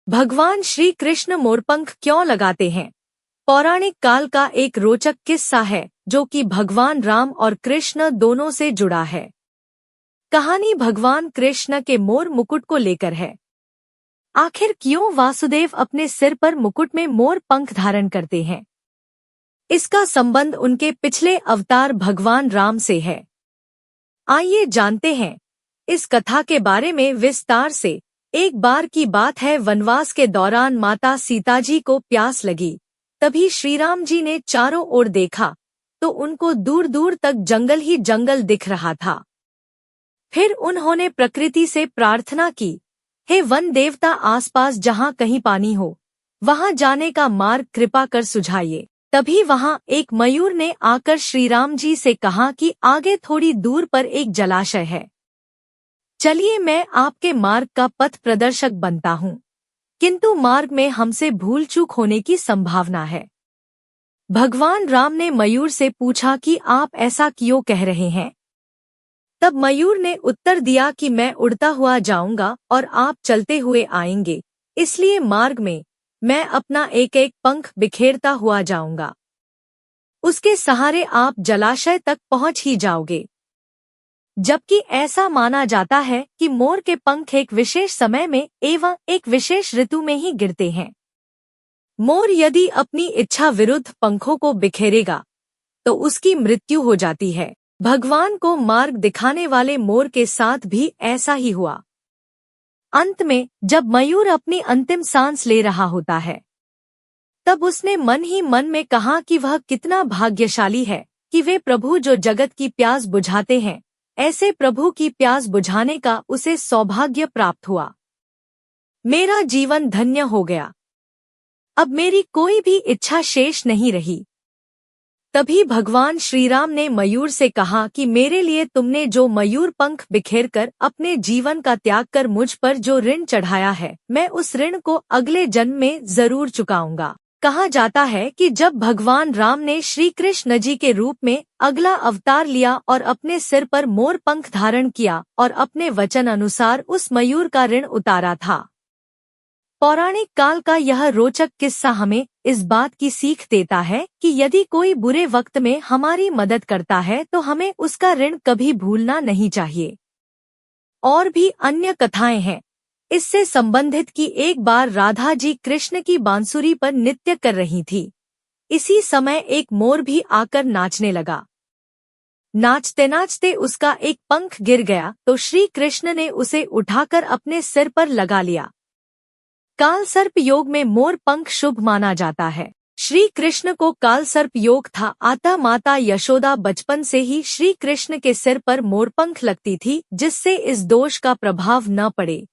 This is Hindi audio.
भगवान श्री कृष्ण मोरपंख क्यों लगाते हैं? पौराणिक काल का एक रोचक किस्सा है जो कि भगवान राम और कृष्ण दोनों से जुड़ा है। कहानी भगवान कृष्ण के मोर मुकुट को लेकर है। आखिर क्यों वासुदेव अपने सिर पर मुकुट में मोर पंख धारण करते हैं? इसका संबंध उनके पिछले अवतार भगवान राम से है। आइए जानते हैं इस कथा के बारे में विस्तार से। एक बार की बात है, वनवास के दौरान माता सीता जी को प्यास लगी। तभी श्री राम जी ने चारों ओर देखा तो उनको दूर दूर तक जंगल ही जंगल दिख रहा था। फिर उन्होंने प्रकृति से प्रार्थना की, हे वन देवता, आसपास जहाँ कहीं पानी हो वहाँ जाने का मार्ग कृपा कर सुझाइए। तभी वहाँ एक मयूर ने आकर श्री राम जी से कहा कि आगे थोड़ी दूर पर एक जलाशय है, चलिए मैं आपके मार्ग का पथ प्रदर्शक बनता हूँ, किंतु मार्ग में हमसे भूल चूक होने की संभावना है। भगवान राम ने मयूर से पूछा कि आप ऐसा क्यों कह रहे हैं? तब मयूर ने उत्तर दिया कि मैं उड़ता हुआ जाऊंगा और आप चलते हुए आएंगे, इसलिए मार्ग में मैं अपना एक एक पंख बिखेरता हुआ जाऊंगा। उसके सहारे आप जलाशय तक पहुंच ही जाओगे। जबकि ऐसा माना जाता है कि मोर के पंख एक विशेष समय में एवं एक विशेष ऋतु में ही गिरते हैं। मोर यदि अपनी इच्छा विरुद्ध पंखों को बिखेरेगा तो उसकी मृत्यु हो जाती है। भगवान को मार्ग दिखाने वाले मोर के साथ भी ऐसा ही हुआ। अंत में जब मयूर अपनी अंतिम सांस ले रहा होता है तब उसने मन ही मन में कहा कि वह कितना भाग्यशाली है कि वे प्रभु जो जगत की प्यास बुझाते हैं, ऐसे प्रभु की प्यास बुझाने का उसे सौभाग्य प्राप्त हुआ। मेरा जीवन धन्य हो गया, अब मेरी कोई भी इच्छा शेष नहीं रही। तभी भगवान श्री राम ने मयूर से कहा कि मेरे लिए तुमने जो मयूर पंख बिखेरकर अपने जीवन का त्याग कर मुझ पर जो ऋण चढ़ाया है, मैं उस ऋण को अगले जन्म में जरूर चुकाऊंगा। कहा जाता है कि जब भगवान राम ने श्री कृष्ण जी के रूप में अगला अवतार लिया और अपने सिर पर मोर पंख धारण किया और अपने वचन अनुसार उस मयूर का ऋण उतारा था। पौराणिक काल का यह रोचक किस्सा हमें इस बात की सीख देता है कि यदि कोई बुरे वक्त में हमारी मदद करता है तो हमें उसका ऋण कभी भूलना नहीं चाहिए। और भी अन्य कथाएं हैं इससे संबंधित कि एक बार राधा जी कृष्ण की बांसुरी पर नृत्य कर रही थी। इसी समय एक मोर भी आकर नाचने लगा। नाचते नाचते उसका एक पंख गिर गया तो श्री कृष्ण ने उसे उठाकर अपने सिर पर लगा लिया। काल सर्प योग में मोर पंख शुभ माना जाता है। श्री कृष्ण को काल सर्प योग था, अतः माता यशोदा बचपन से ही श्री कृष्ण के सिर पर मोरपंख लगती थी जिससे इस दोष का प्रभाव न पड़े।